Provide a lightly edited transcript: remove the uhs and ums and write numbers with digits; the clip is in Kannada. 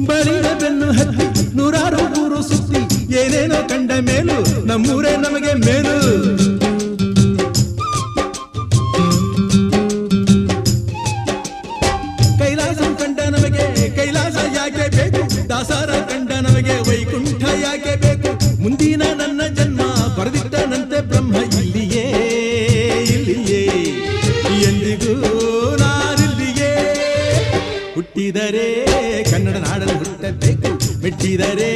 ಬಳಿದ ಬೆನ್ನು ಹತ್ತಿ ನೂರಾರು ಊರು ಸುತ್ತಿ ಏನೇನೋ ಕಂಡ ಮೇಲು ನಮ್ಮೂರೇ ನಮಗೆ ಮೇಲು. ಕೈಲಾಸ ಕಂಡ ನಮಗೆ ಕೈಲಾಸ ಯಾಕೆ ಬೇಕು, ದಾಸರ ಕಂಡ ನಮಗೆ ವೈಕುಂಠ ಯಾಕೆ ಬೇಕು. ಮುಂದಿನ ನನ್ನ ಜನ್ಮ ಬರೆದಿಟ್ಟನಂತೆ ಬ್ರಹ್ಮ ಇಲ್ಲಿಯೇ ಇಲ್ಲಿಯೇ ಎಂದಿಗೂ ನಾನಿಲ್ಲಿಯೇ. ಹುಟ್ಟಿದರೆ ಕನ್ನಡ ನಾಡಲು ಹುಟ್ಟಬೇಕು, ಮೆಟ್ಟಿದರೆ